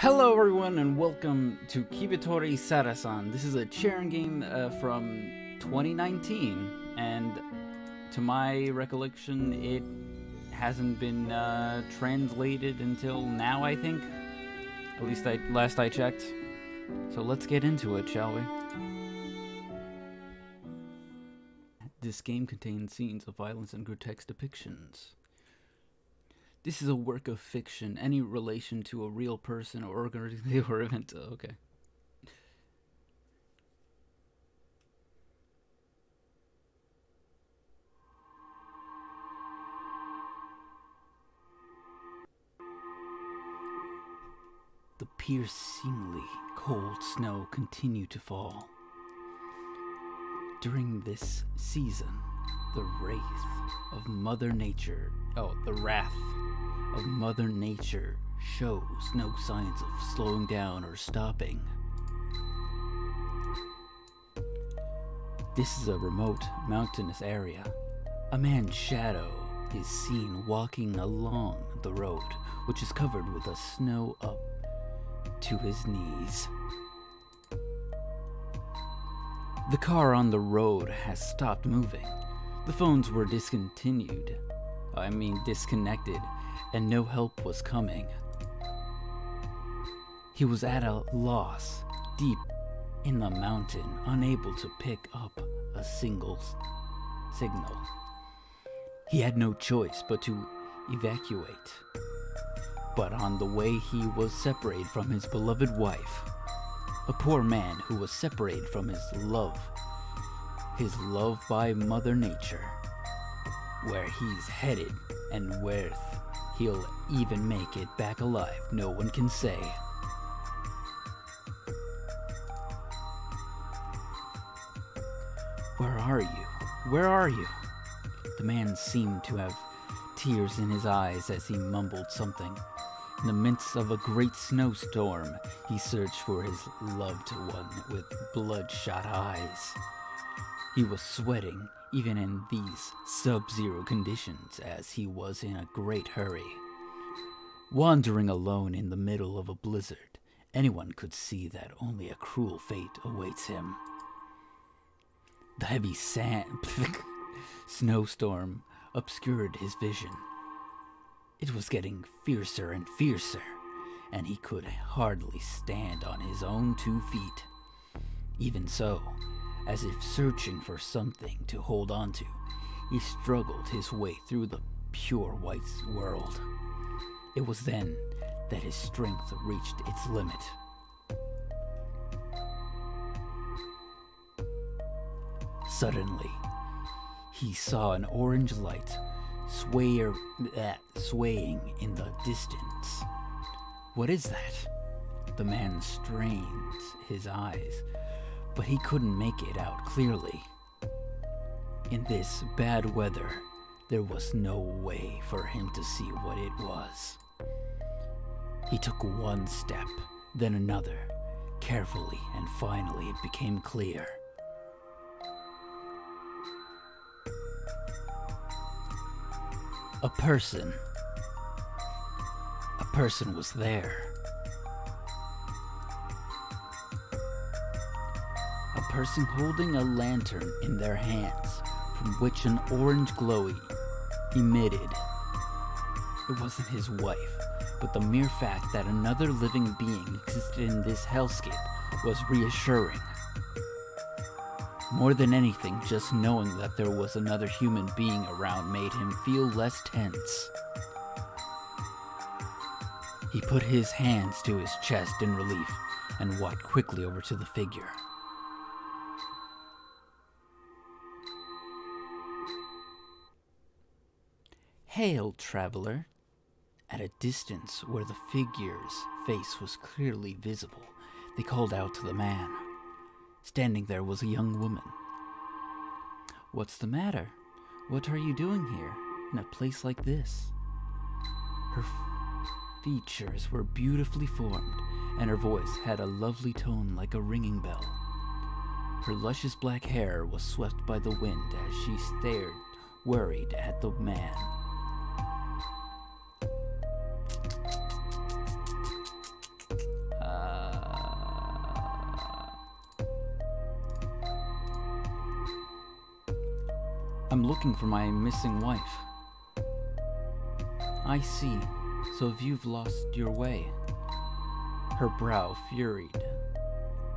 Hello everyone and welcome to Kubitori Sarasa. This is a Charon game from 2019, and to my recollection it hasn't been translated until now, I think. At least last I checked. So let's get into it, shall we? This game contains scenes of violence and grotesque depictions. This is a work of fiction. Any relation to a real person or organization or event. Okay. The piercingly cold snow continued to fall. During this season, the wrath of Mother Nature shows no signs of slowing down or stopping. This is a remote mountainous area. A man's shadow is seen walking along the road, which is covered with a snow up to his knees. The car on the road has stopped moving. The phones were disconnected, and no help was coming. He was at a loss, deep in the mountain, unable to pick up a single signal. He had no choice but to evacuate. But on the way he was separated from his beloved wife, a poor man who was separated from his love by Mother Nature. Where he's headed and where he'll even make it back alive, no one can say. Where are you? Where are you? The man seemed to have tears in his eyes as he mumbled something. In the midst of a great snowstorm, he searched for his loved one with bloodshot eyes. He was sweating, even in these sub-zero conditions, as he was in a great hurry. Wandering alone in the middle of a blizzard, anyone could see that only a cruel fate awaits him. The heavy snowstorm obscured his vision. It was getting fiercer and fiercer, and he could hardly stand on his own 2 feet. Even so, as if searching for something to hold on to, he struggled his way through the pure white world. It was then that his strength reached its limit. Suddenly, he saw an orange light swaying in the distance. What is that? The man strained his eyes, but he couldn't make it out clearly. In this bad weather, there was no way for him to see what it was. He took one step, then another, carefully, and finally it became clear. A person was there. A person holding a lantern in their hands, from which an orange glow emitted. It wasn't his wife, but the mere fact that another living being existed in this hellscape was reassuring. More than anything, just knowing that there was another human being around made him feel less tense. He put his hands to his chest in relief and walked quickly over to the figure. "Hail, traveler." At a distance where the figure's face was clearly visible, they called out to the man. Standing there was a young woman. "What's the matter? What are you doing here, in a place like this?" Her features were beautifully formed, and her voice had a lovely tone like a ringing bell. Her luscious black hair was swept by the wind as she stared, worried, at the man. I'm looking for my missing wife. I see. So you've lost your way. Her brow furrowed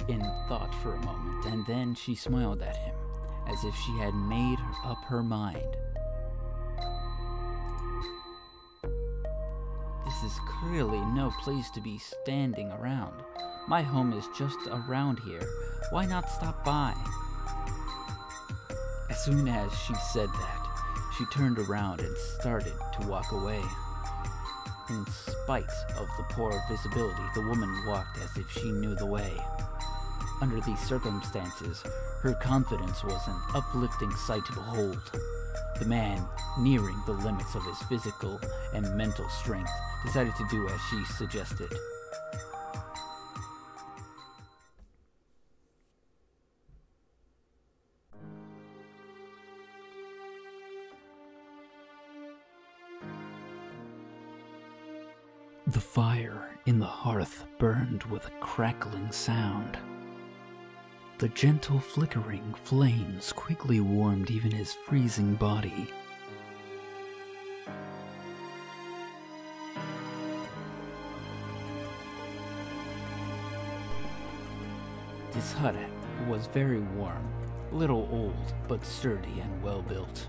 in thought for a moment, and then she smiled at him, as if she had made up her mind. This is clearly no place to be standing around. My home is just around here. Why not stop by? As soon as she said that, she turned around and started to walk away. In spite of the poor visibility, the woman walked as if she knew the way. Under these circumstances, her confidence was an uplifting sight to behold. The man, nearing the limits of his physical and mental strength, decided to do as she suggested. The fire in the hearth burned with a crackling sound. The gentle flickering flames quickly warmed even his freezing body. This hut was very warm, a little old, but sturdy and well built.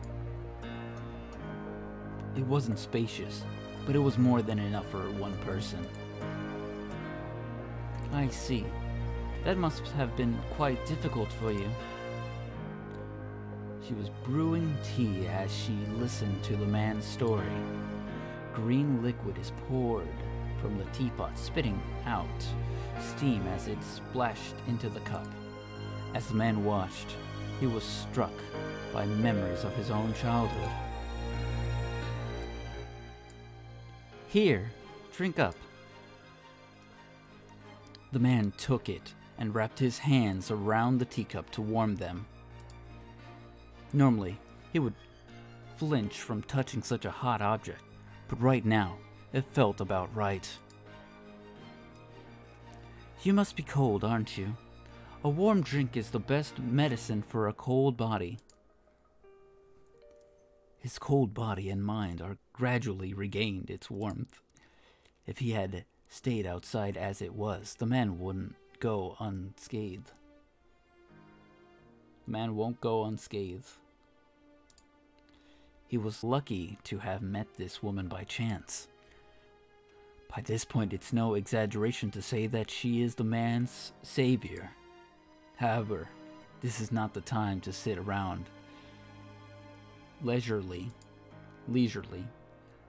It wasn't spacious, but it was more than enough for one person. I see. That must have been quite difficult for you. She was brewing tea as she listened to the man's story. Green liquid is poured from the teapot, spitting out steam as it splashed into the cup. As the man watched, he was struck by memories of his own childhood. Here, drink up. The man took it and wrapped his hands around the teacup to warm them. Normally, he would flinch from touching such a hot object, but right now, it felt about right. You must be cold, aren't you? A warm drink is the best medicine for a cold body. His cold body and mind are gradually regained its warmth. If he had stayed outside as it was, the man wouldn't go unscathed. The man won't go unscathed. He was lucky to have met this woman by chance. By this point, it's no exaggeration to say that she is the man's savior. However, this is not the time to sit around leisurely.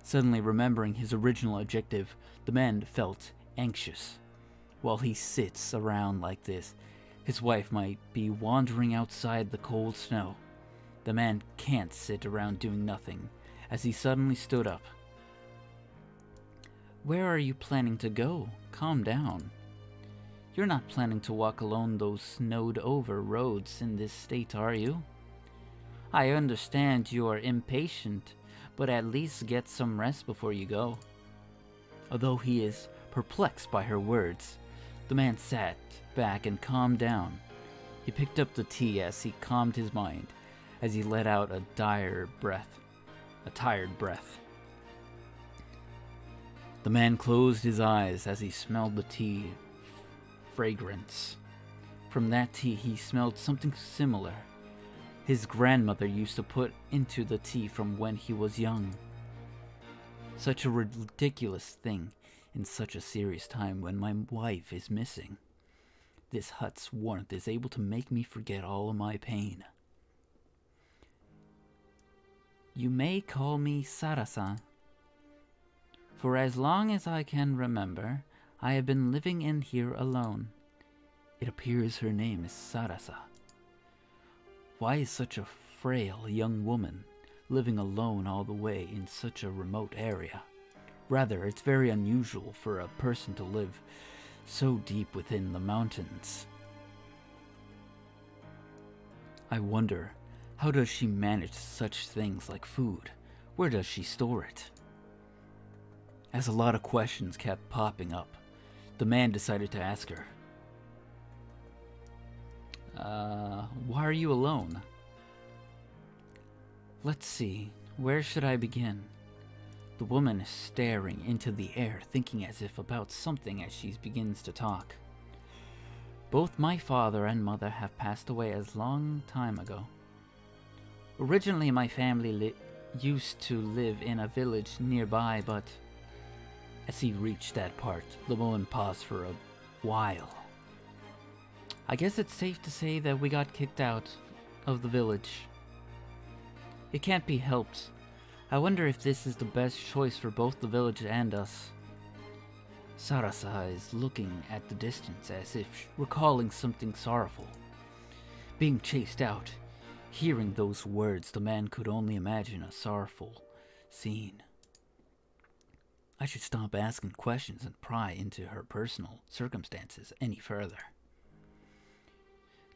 Suddenly remembering his original objective, the man felt anxious. While he sits around like this, his wife might be wandering outside the cold snow. The man can't sit around doing nothing, as he suddenly stood up. Where are you planning to go? Calm down. You're not planning to walk alone those snowed-over roads in this state, are you? I understand you are impatient, but at least get some rest before you go. Although he is perplexed by her words, the man sat back and calmed down. He picked up the tea as he calmed his mind, as he let out a tired breath. The man closed his eyes as he smelled the tea fragrance. From that tea he smelled something similar. His grandmother used to put into the tea from when he was young. Such a ridiculous thing in such a serious time when my wife is missing. This hut's warmth is able to make me forget all of my pain. You may call me Sarasa. For as long as I can remember, I have been living in here alone. It appears her name is Sarasa. Why is such a frail young woman living alone all the way in such a remote area? Rather, it's very unusual for a person to live so deep within the mountains. I wonder, how does she manage such things like food? Where does she store it? As a lot of questions kept popping up, the man decided to ask her. Why are you alone? Let's see, where should I begin? The woman is staring into the air, thinking as if about something as she begins to talk. Both my father and mother have passed away a long time ago. Originally, my family used to live in a village nearby, but as he reached that part, the woman paused for a while. I guess it's safe to say that we got kicked out of the village. It can't be helped. I wonder if this is the best choice for both the village and us. Sarasa is looking at the distance as if recalling something sorrowful. Being chased out, hearing those words, the man could only imagine a sorrowful scene. I should stop asking questions and pry into her personal circumstances any further.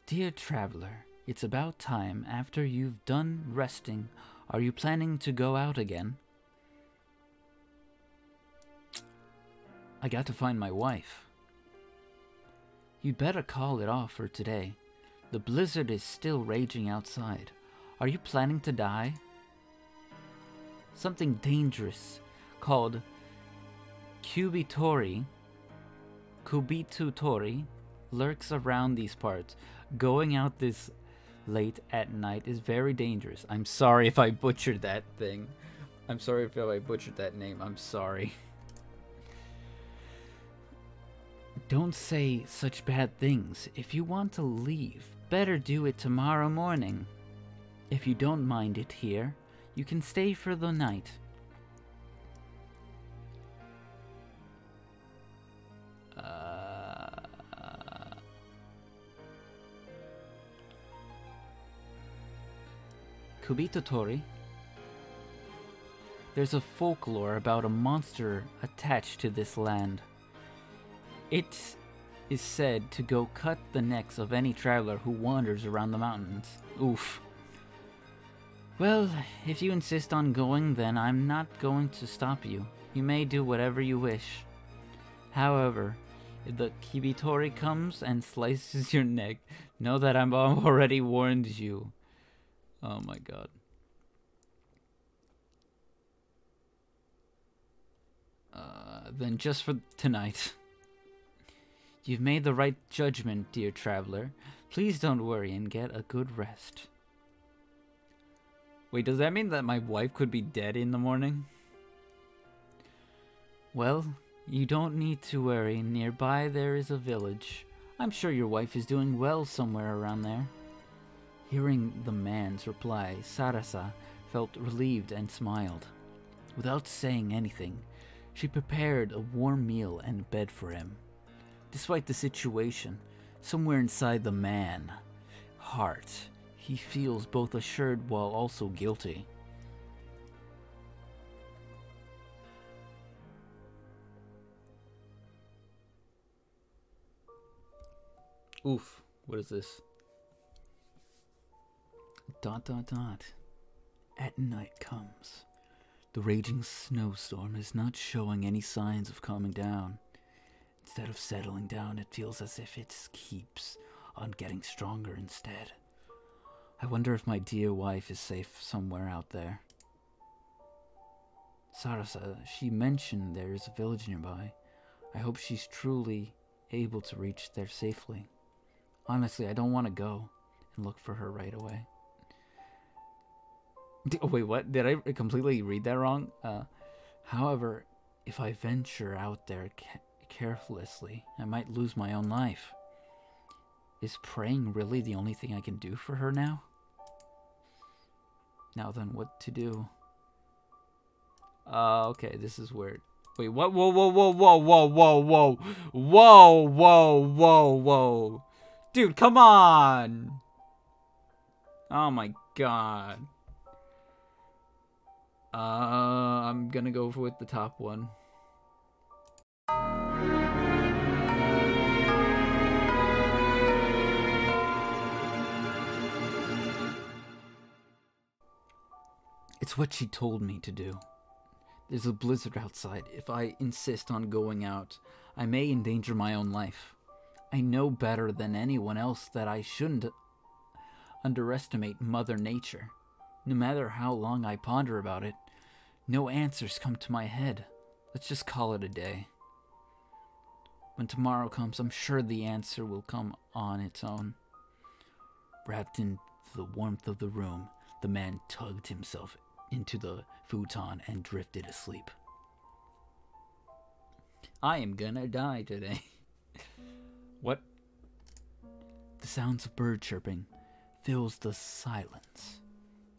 Dear traveler, it's about time. After you've done resting, are you planning to go out again? I got to find my wife. You'd better call it off for today. The blizzard is still raging outside. Are you planning to die? Something dangerous called Kubitori lurks around these parts. Going out this late at night is very dangerous. I'm sorry if I butchered that thing. I'm sorry if I butchered that name. I'm sorry. Don't say such bad things. If you want to leave, better do it tomorrow morning. If you don't mind it here, you can stay for the night. Kubitori. There's a folklore about a monster attached to this land. It is said to go cut the necks of any traveler who wanders around the mountains. Oof. Well, if you insist on going, then I'm not going to stop you. You may do whatever you wish. However, if the Kubitori comes and slices your neck, know that I've already warned you. Oh my god. Then just for tonight. You've made the right judgment, dear traveler. Please don't worry and get a good rest. Wait, does that mean that my wife could be dead in the morning? Well, you don't need to worry. Nearby there is a village. I'm sure your wife is doing well somewhere around there. Hearing the man's reply, Sarasa felt relieved and smiled. Without saying anything, she prepared a warm meal and bed for him. Despite the situation, somewhere inside the man's heart, he feels both assured while also guilty. Oof, what is this? ... At night comes. The raging snowstorm is not showing any signs of calming down. Instead of settling down, it feels as if it keeps on getting stronger instead. I wonder if my dear wife is safe somewhere out there. Sarasa, she mentioned there is a village nearby. I hope she's truly able to reach there safely. Honestly, I don't want to go and look for her right away. Oh, wait, what? Did I completely read that wrong? However, if I venture out there carelessly, I might lose my own life. Is praying really the only thing I can do for her now? Now then, what to do? Okay, this is weird. Wait, what? Whoa, whoa, whoa, whoa, whoa, whoa, whoa. Whoa, whoa, whoa, whoa. Dude, come on! Oh my god. I'm gonna go with the top one. It's what she told me to do. There's a blizzard outside. If I insist on going out, I may endanger my own life. I know better than anyone else that I shouldn't underestimate Mother Nature. No matter how long I ponder about it, no answers come to my head. Let's just call it a day. When tomorrow comes, I'm sure the answer will come on its own. Wrapped in the warmth of the room, the man tugged himself into the futon and drifted asleep. I am gonna die today. What? The sounds of bird chirping fills the silence.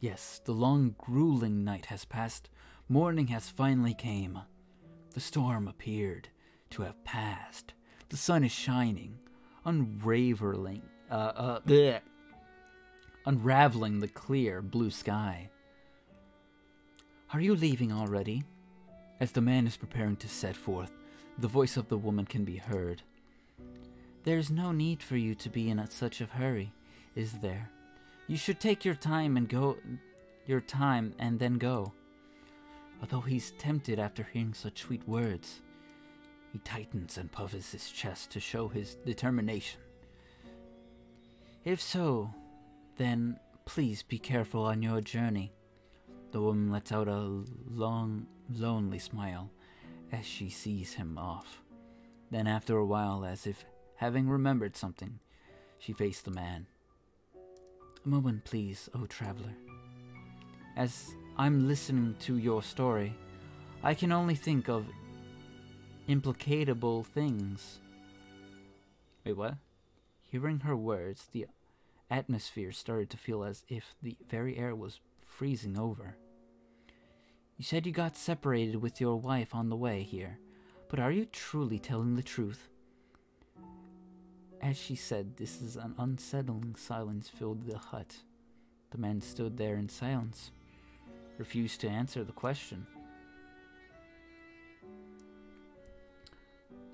Yes, the long, grueling night has passed. Morning has finally came. The storm appeared to have passed. The sun is shining, unraveling the clear blue sky. Are you leaving already? As the man is preparing to set forth, the voice of the woman can be heard. There's no need for you to be in such a hurry, is there? You should take your time and then go. Although he's tempted after hearing such sweet words, he tightens and puffs his chest to show his determination. If so, then please be careful on your journey. The woman lets out a long, lonely smile as she sees him off. Then after a while, as if having remembered something, she faced the man. A moment, please, O traveler. As I'm listening to your story, I can only think of implicatable things. Wait, what? Hearing her words, the atmosphere started to feel as if the very air was freezing over. You said you got separated with your wife on the way here, but are you truly telling the truth? As she said, this is an unsettling silence filled the hut. The man stood there in silence, refused to answer the question.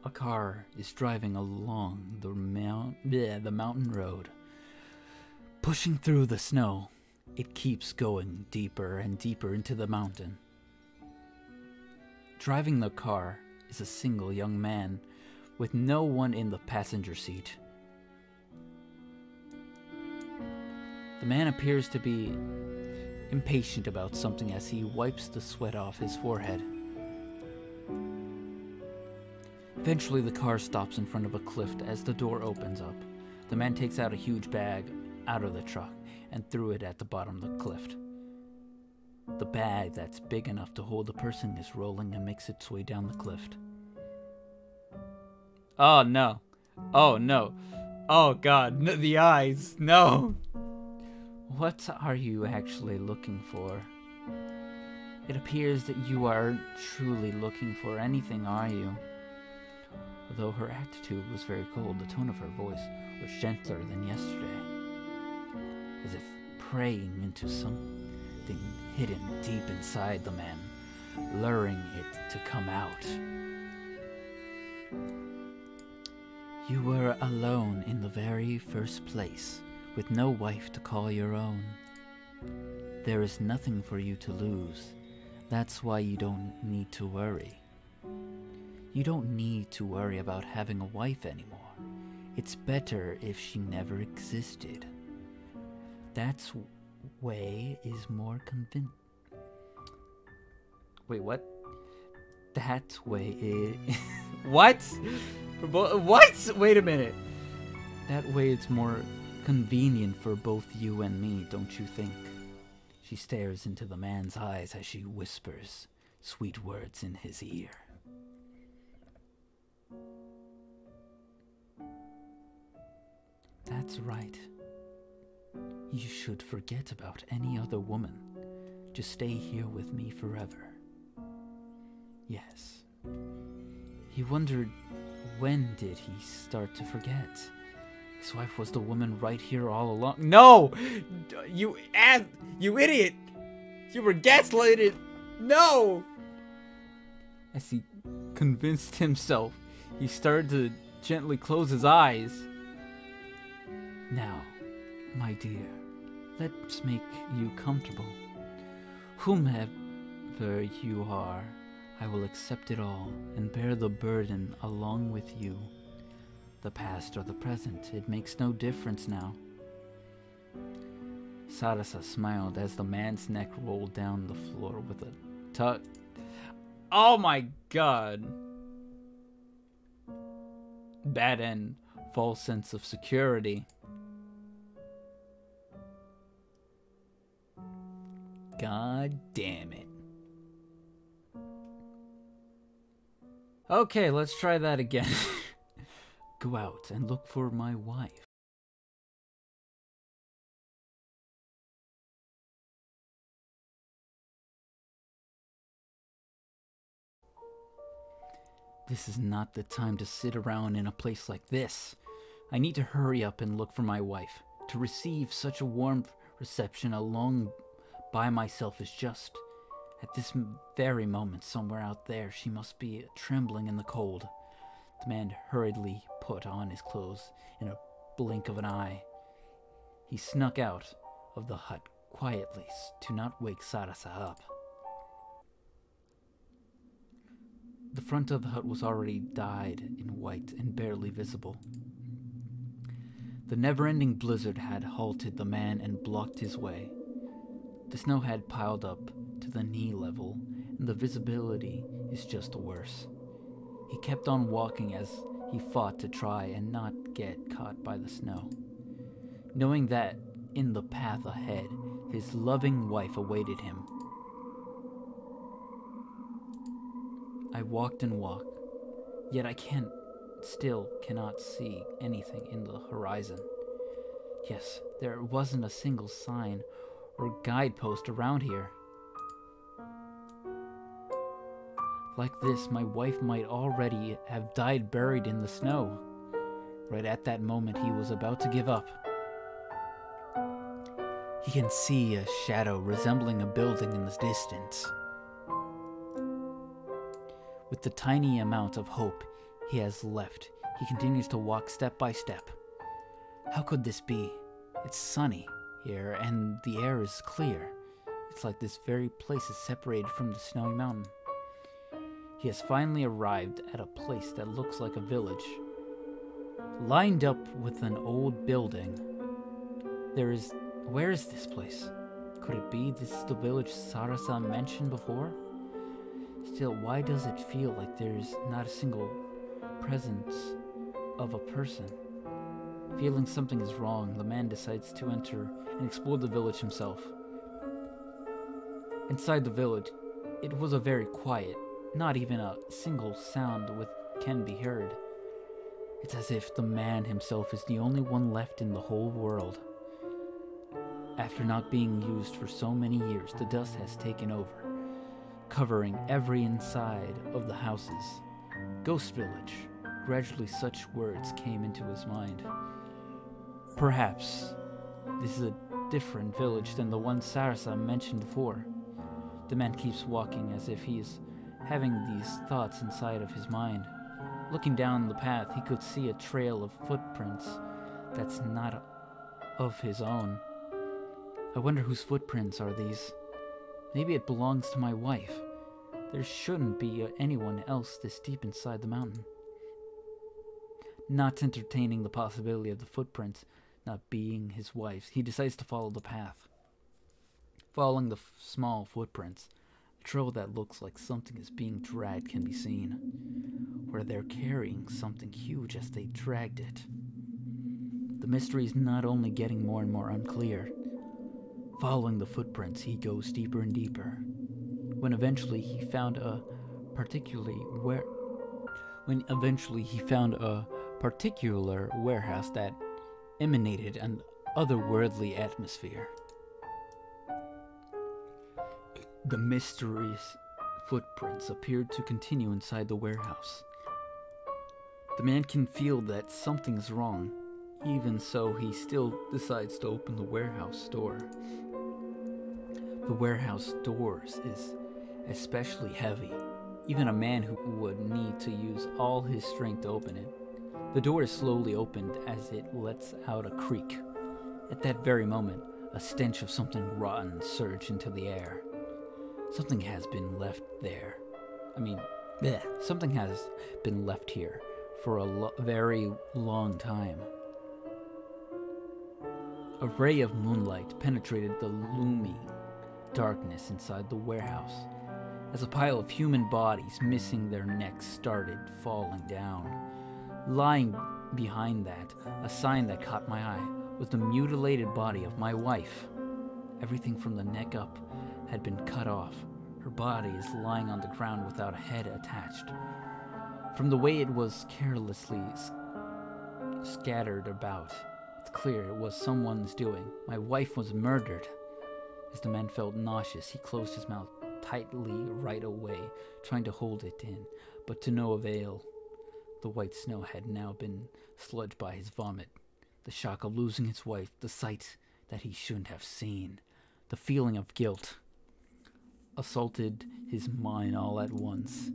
A car is driving along the mountain road. Pushing through the snow, it keeps going deeper and deeper into the mountain. Driving the car is a single young man with no one in the passenger seat. The man appears to be impatient about something as he wipes the sweat off his forehead. Eventually, the car stops in front of a cliff as the door opens up. The man takes out a huge bag out of the truck and threw it at the bottom of the cliff. The bag that's big enough to hold a person is rolling and makes its way down the cliff. Oh no. Oh no. Oh god, no, the eyes. No. What are you actually looking for? It appears that you aren't truly looking for anything, are you? Although her attitude was very cold, the tone of her voice was gentler than yesterday, as if praying into something hidden deep inside the man, luring it to come out. You were alone in the very first place, with no wife to call your own. There is nothing for you to lose. That's why you don't need to worry. You don't need to worry about having a wife anymore. It's better if she never existed. That's way is more convincing. Wait, what? That way is... What? What? Wait a minute. That way it's more convenient for both you and me, don't you think? She stares into the man's eyes as she whispers sweet words in his ear. That's right. You should forget about any other woman. Just stay here with me forever. Yes. He wondered, when did he start to forget? His wife was the woman right here all along. No! You idiot! You were gaslighted! No! As he convinced himself, he started to gently close his eyes. Now, my dear, let's make you comfortable. Whomever you are, I will accept it all and bear the burden along with you. The past or the present, it makes no difference now. Sarasa smiled as the man's neck rolled down the floor with a tug. Oh my god! Bad and false sense of security. God damn it. Okay, let's try that again. Go out and look for my wife. This is not the time to sit around in a place like this. I need to hurry up and look for my wife. To receive such a warm reception alone by myself is just... At this very moment, somewhere out there, she must be trembling in the cold. The man hurriedly put on his clothes in a blink of an eye. He snuck out of the hut quietly to not wake Sarasa up. The front of the hut was already dyed in white and barely visible. The never-ending blizzard had halted the man and blocked his way. The snow had piled up to the knee level, and the visibility is just worse. He kept on walking as he fought to try and not get caught by the snow, knowing that in the path ahead, his loving wife awaited him. I walked and walked, yet I still cannot see anything in the horizon. Yes, there wasn't a single sign or guidepost around here. Like this, my wife might already have died buried in the snow. Right at that moment, he was about to give up. He can see a shadow resembling a building in the distance. With the tiny amount of hope he has left, he continues to walk step by step. How could this be? It's sunny here, and the air is clear. It's like this very place is separated from the snowy mountain. He has finally arrived at a place that looks like a village, lined up with an old building. Where is this place? Could it be this is the village Sarasa mentioned before? Still, why does it feel like there's not a single presence of a person? Feeling something is wrong, the man decides to enter and explore the village himself. Inside the village, it was a very quiet, not even a single sound can be heard. It's as if the man himself is the only one left in the whole world. After not being used for so many years, the dust has taken over, covering every inside of the houses. Ghost village. Gradually such words came into his mind. Perhaps this is a different village than the one Sarasa mentioned before. The man keeps walking as if he is having these thoughts inside of his mind. Looking down the path, he could see a trail of footprints that's not of his own. I wonder whose footprints are these. Maybe it belongs to my wife. There shouldn't be anyone else this deep inside the mountain. Not entertaining the possibility of the footprints not being his wife's, he decides to follow the path. Following the small footprints, a trail that looks like something is being dragged can be seen, where they're carrying something huge as they dragged it. The mystery is not only getting more and more unclear. Following the footprints, he goes deeper and deeper. When eventually he found a particular warehouse that emanated an otherworldly atmosphere. The mysterious footprints appeared to continue inside the warehouse. The man can feel that something's wrong. Even so, he still decides to open the warehouse door. The warehouse doors is especially heavy. Even a man who would need to use all his strength to open it. The door is slowly opened as it lets out a creak. At that very moment, a stench of something rotten surged into the air. Something has been left there. Something has been left here for a very long time. A ray of moonlight penetrated the gloomy darkness inside the warehouse as a pile of human bodies missing their necks started falling down. Lying behind that, a sign that caught my eye, was the mutilated body of my wife. Everything from the neck up had been cut off. Her body is lying on the ground without a head attached. From the way it was carelessly scattered about, it's clear it was someone's doing. My wife was murdered. As the man felt nauseous, he closed his mouth tightly right away, trying to hold it in, but to no avail. The white snow had now been sludged by his vomit. The shock of losing his wife, the sight that he shouldn't have seen, the feeling of guilt assaulted his mind all at once.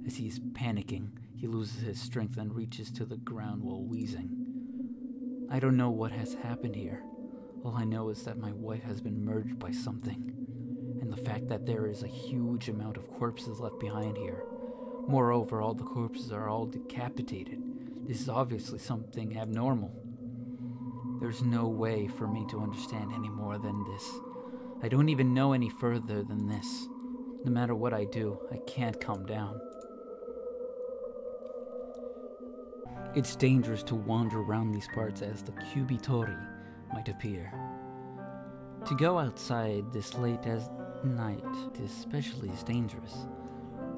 As he's panicking, he loses his strength and reaches to the ground while wheezing. I don't know what has happened here. All I know is that my wife has been murdered by something, and the fact that there is a huge amount of corpses left behind here. Moreover, all the corpses are all decapitated. This is obviously something abnormal. There's no way for me to understand any more than this. I don't even know any further than this. No matter what I do, I can't calm down. It's dangerous to wander around these parts as the Kubitori might appear. To go outside this late as night especially is dangerous.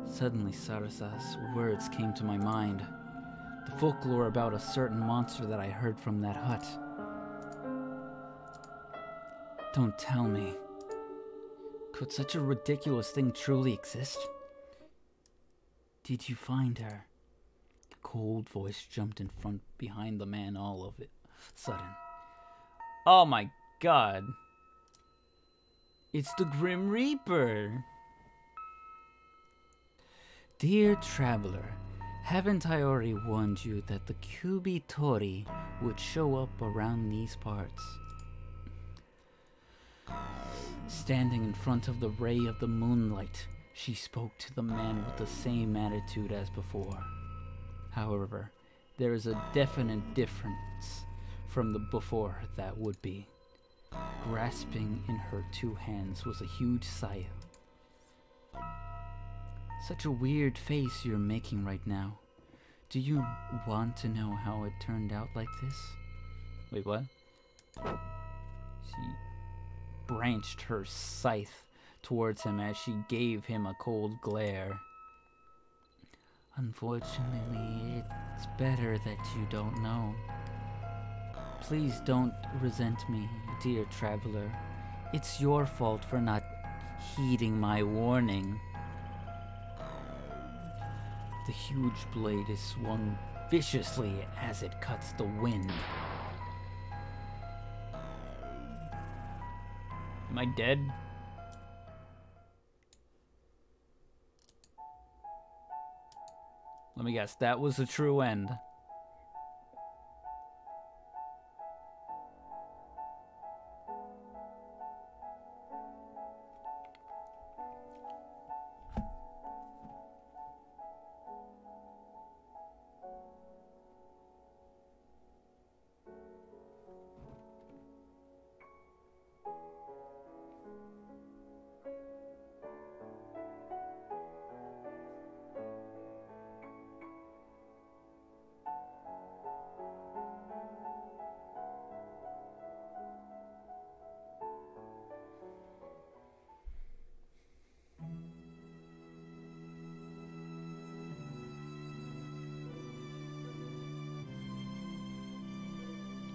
Suddenly Sarasa's words came to my mind. The folklore about a certain monster that I heard from that hut. Don't tell me. Could such a ridiculous thing truly exist? Did you find her? A cold voice jumped in front behind the man all of it sudden. Oh my god. It's the Grim Reaper. Dear traveler, haven't I already warned you that the Kubitori would show up around these parts? Standing in front of the ray of the moonlight, she spoke to the man with the same attitude as before. However, there is a definite difference from the before that would be. Grasping in her two hands was a huge scythe. Such a weird face you're making right now. Do you want to know how it turned out like this? Wait, what? She branched her scythe towards him as she gave him a cold glare. Unfortunately, it's better that you don't know. Please don't resent me, dear traveler. It's your fault for not heeding my warning. The huge blade is swung viciously as it cuts the wind. Am I dead? Let me guess, that was the true end.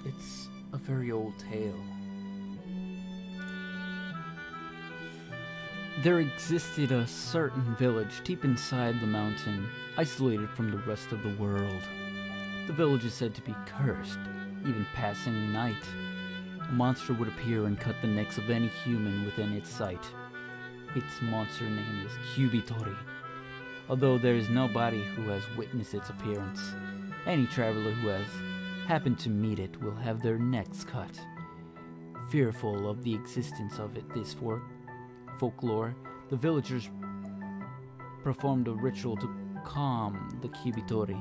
It's a very old tale. There existed a certain village deep inside the mountain, isolated from the rest of the world. The village is said to be cursed, even passing night. A monster would appear and cut the necks of any human within its sight. Its monster name is Kubitori. Although there is nobody who has witnessed its appearance, any traveler who has happened to meet it will have their necks cut. Fearful of the existence of this folklore, the villagers performed a ritual to calm the Kubitori.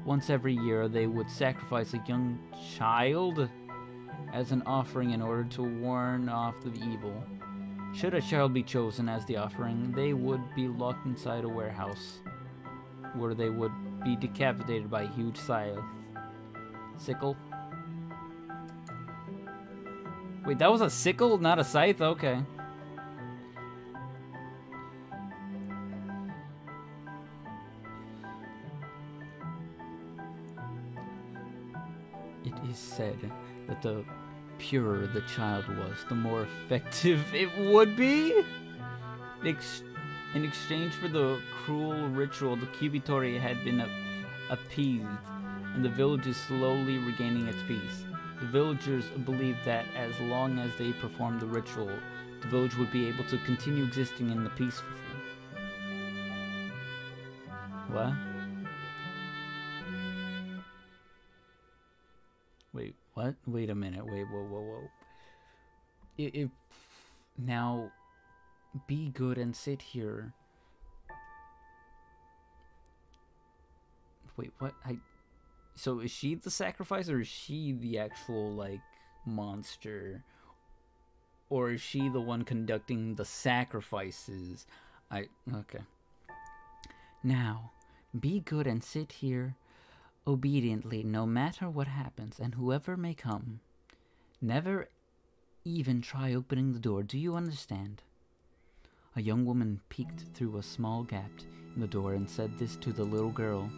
Once every year, they would sacrifice a young child as an offering in order to warn off the evil. Should a child be chosen as the offering, they would be locked inside a warehouse, where they would be decapitated by a huge sickle. Wait, that was a sickle, not a scythe? Okay. It is said that the purer the child was, the more effective it would be. In exchange for the cruel ritual, the Kubitori had been appeased, and the village is slowly regaining its peace. The villagers believed that as long as they performed the ritual, the village would be able to continue existing in the peaceful. What? Wait, what? Wait a minute. Wait, whoa. Now, be good and sit here. Wait, what? So is she the sacrifice, or is she the actual, like, monster? Or is she the one conducting the sacrifices? Okay. Now, be good and sit here obediently no matter what happens, and whoever may come. Never even try opening the door, do you understand? A young woman peeked through a small gap in the door and said this to the little girl.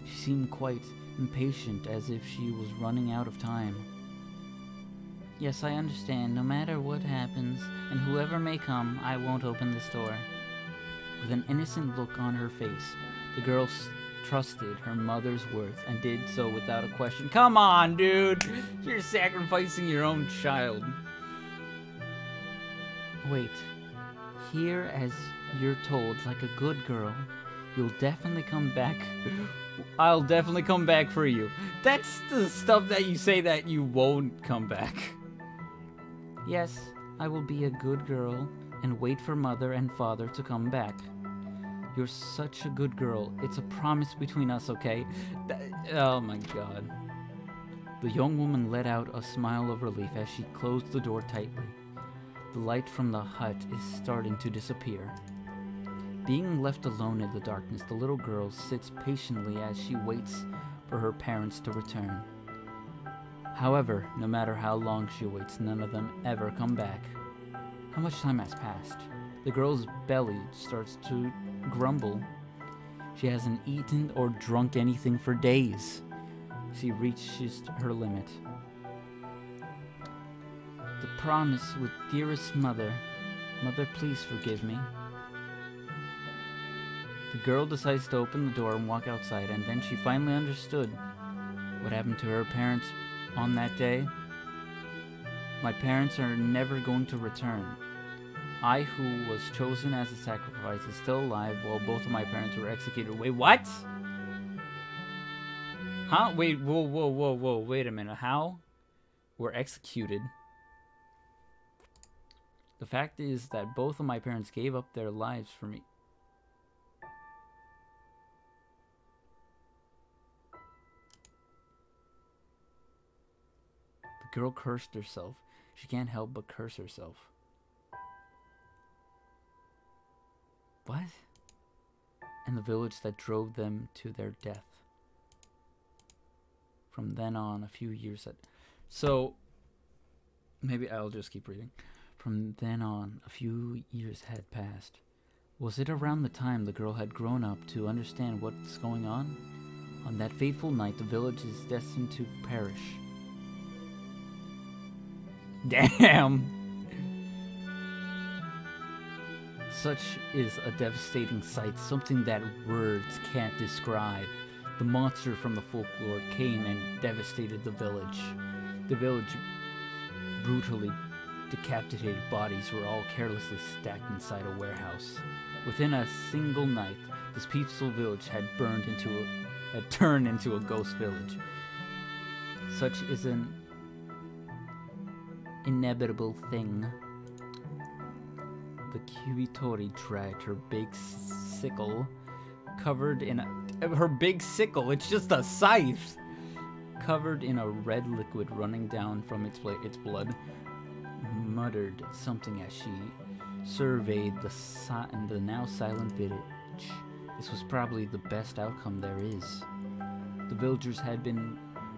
She seemed quite impatient, as if she was running out of time. Yes, I understand. No matter what happens, and whoever may come, I won't open this door. With an innocent look on her face, the girl trusted her mother's worth and did so without a question. Come on, dude! You're sacrificing your own child. Wait. Here, as you're told, like a good girl, you'll definitely come back. I'll definitely come back for you. That's the stuff that you say that you won't come back. Yes, I will be a good girl and wait for mother and father to come back. You're such a good girl. It's a promise between us, okay? Oh my god. The young woman let out a smile of relief as she closed the door tightly. The light from the hut is starting to disappear. Being left alone in the darkness, the little girl sits patiently as she waits for her parents to return. However, no matter how long she waits, none of them ever come back. How much time has passed? The girl's belly starts to grumble. She hasn't eaten or drunk anything for days. She reaches her limit. The promise with dearest mother. Mother, please forgive me. The girl decides to open the door and walk outside, and then she finally understood what happened to her parents on that day. My parents are never going to return. I, who was chosen as a sacrifice, is still alive while both of my parents were executed. Wait, what? Huh? Wait, whoa, wait a minute. How? Were executed? The fact is that both of my parents gave up their lives for me. The girl cursed herself. She can't help but curse herself. What? And the village that drove them to their death. From then on, a few years had... So, maybe I'll just keep reading. From then on, a few years had passed. Was it around the time the girl had grown up to understand what's going on? On that fateful night, the village is destined to perish. Damn! Such is a devastating sight, something that words can't describe. The monster from the folklore came and devastated the village. The village brutally decapitated bodies were all carelessly stacked inside a warehouse. Within a single night, this peaceful village had turned into a ghost village. Such is an inevitable thing. The Kubitori dragged her big sickle, covered in her big sickle. It's just a scythe, covered in a red liquid running down from its blood, muttered something as she surveyed the now silent village. This was probably the best outcome there is. The villagers had been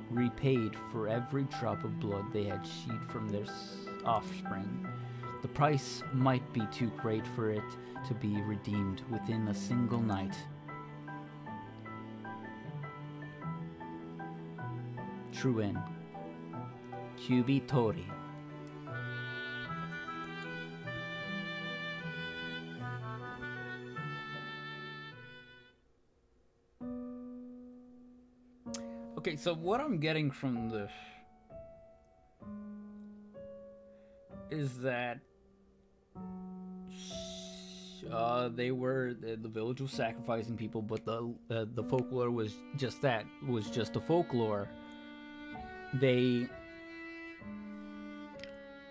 repaid for every drop of blood they had shed from their offspring. The price might be too great for it to be redeemed within a single night. True end. Kubitori. Okay, so what I'm getting from this is that the village was sacrificing people, but the folklore was just that, was just a folklore.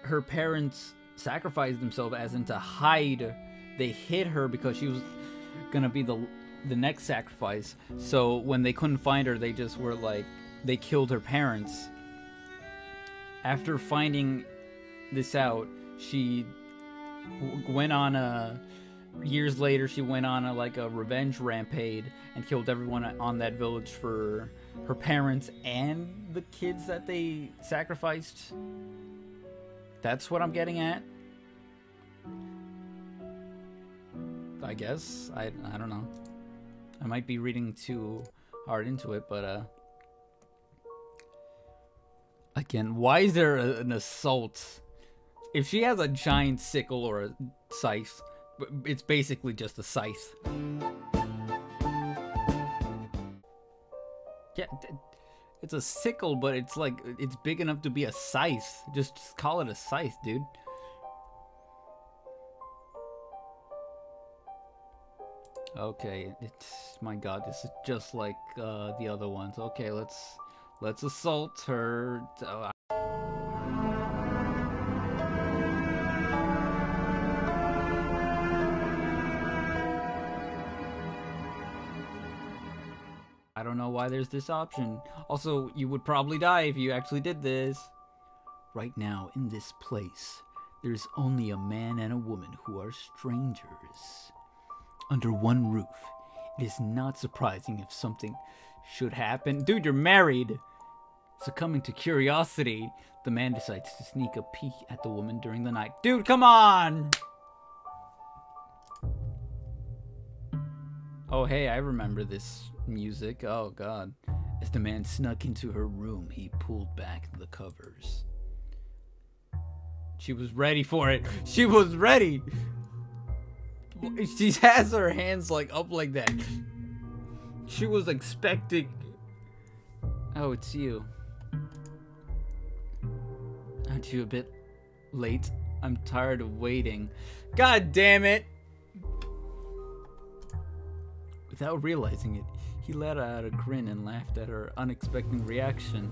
Her parents sacrificed themselves as in to hide. They hid her because she was gonna be the next sacrifice. So when they couldn't find her, they just were like, they killed her parents. After finding this out, she went on years later, she went on a revenge rampage and killed everyone on that village for her parents and the kids that they sacrificed. That's what I'm getting at, I guess. I don't know. I might be reading too hard into it, but again, why is there an assault? If she has a giant sickle or a scythe, it's basically just a scythe. Yeah, it's a sickle, but it's like, it's big enough to be a scythe. Just call it a scythe, dude. Okay, my god, this is just like the other ones. Okay, let's assault her. I don't know why there's this option. Also, you would probably die if you actually did this. Right now, in this place, there's only a man and a woman who are strangers. Under one roof, it is not surprising if something should happen. Dude, you're married! Succumbing to curiosity, the man decides to sneak a peek at the woman during the night. Dude, come on! Oh, hey, I remember this music. Oh, God. As the man snuck into her room, he pulled back the covers. She was ready for it. She was ready! She has her hands like up like that. She was expecting. Oh, it's you. Aren't you a bit late? I'm tired of waiting. God damn it! Without realizing it, he let out a grin and laughed at her unexpected reaction.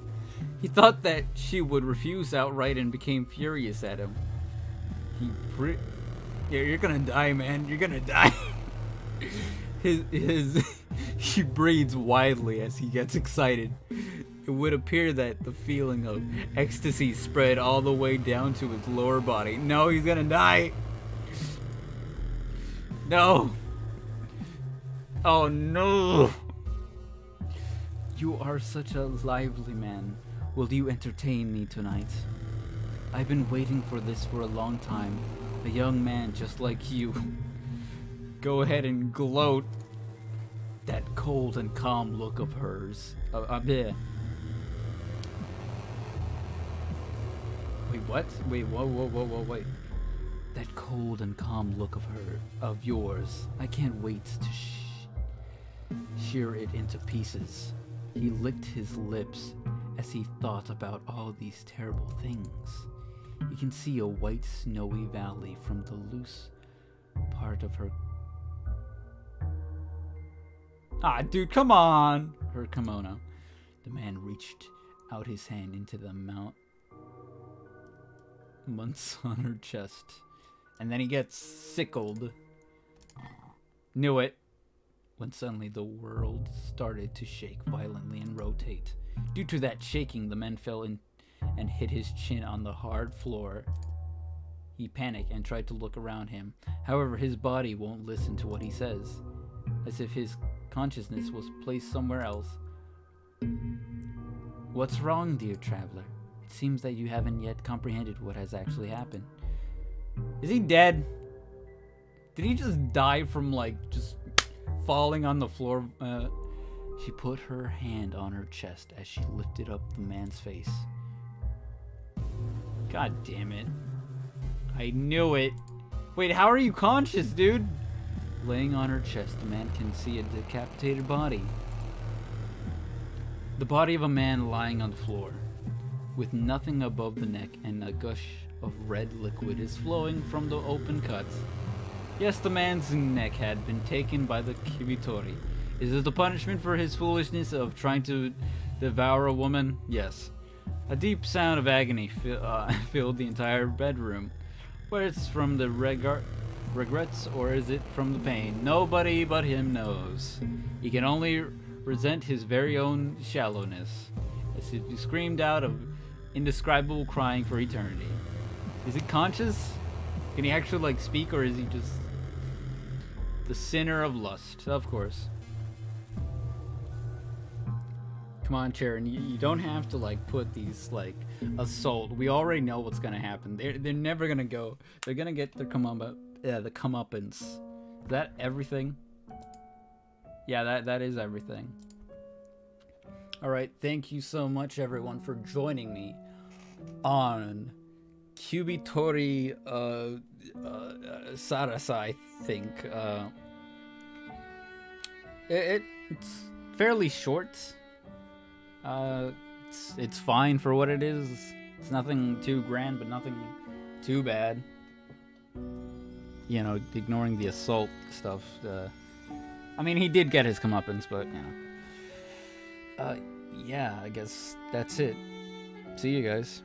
He thought that she would refuse outright and became furious at him. Yeah, you're gonna die, man. You're gonna die. He breathes widely as he gets excited. It would appear that the feeling of ecstasy spread all the way down to his lower body. No, he's gonna die. No. Oh no. You are such a lively man. Will you entertain me tonight? I've been waiting for this for a long time. A young man just like you. Go ahead and gloat. That cold and calm look of hers. Wait, what? Wait, whoa, wait. That cold and calm look of yours. I can't wait to shear it into pieces. He licked his lips as he thought about all these terrible things. You can see a white snowy valley from the loose part of her... Ah, dude, come on! Her kimono. The man reached out his hand into the months on her chest. And then he gets sickled. Knew it. When suddenly the world started to shake violently and rotate. Due to that shaking, the man fell in and hit his chin on the hard floor. He panicked and tried to look around him. However, his body won't listen to what he says, as if his consciousness was placed somewhere else. What's wrong, dear traveler? It seems that you haven't yet comprehended what has actually happened. Is he dead? Did he just die from, like, just falling on the floor? She put her hand on her chest as she lifted up the man's face. God damn it. I knew it. Wait, how are you conscious, dude? Laying on her chest, the man can see a decapitated body. The body of a man lying on the floor, with nothing above the neck, and a gush of red liquid is flowing from the open cuts. Yes, the man's neck had been taken by the Kubitori. Is this the punishment for his foolishness of trying to devour a woman? Yes. A deep sound of agony filled the entire bedroom. Whether it's from the regrets or is it from the pain, nobody but him knows. He can only resent his very own shallowness, as if he screamed out of indescribable crying for eternity. Is he conscious? Can he actually, like, speak, or is he just the sinner of lust? Of course. Come on, Sharon, you don't have to, like, put these, like, assault. We already know what's gonna happen. They're never gonna go. They're gonna get their the comeuppance. Is that everything? Yeah, that is everything. Alright, thank you so much, everyone, for joining me on Kubitori Sarasa, I think. It's fairly short. It's fine for what it is. It's nothing too grand, but nothing too bad. You know, ignoring the assault stuff. I mean, he did get his comeuppance, but, you know. Yeah, I guess that's it. See you guys.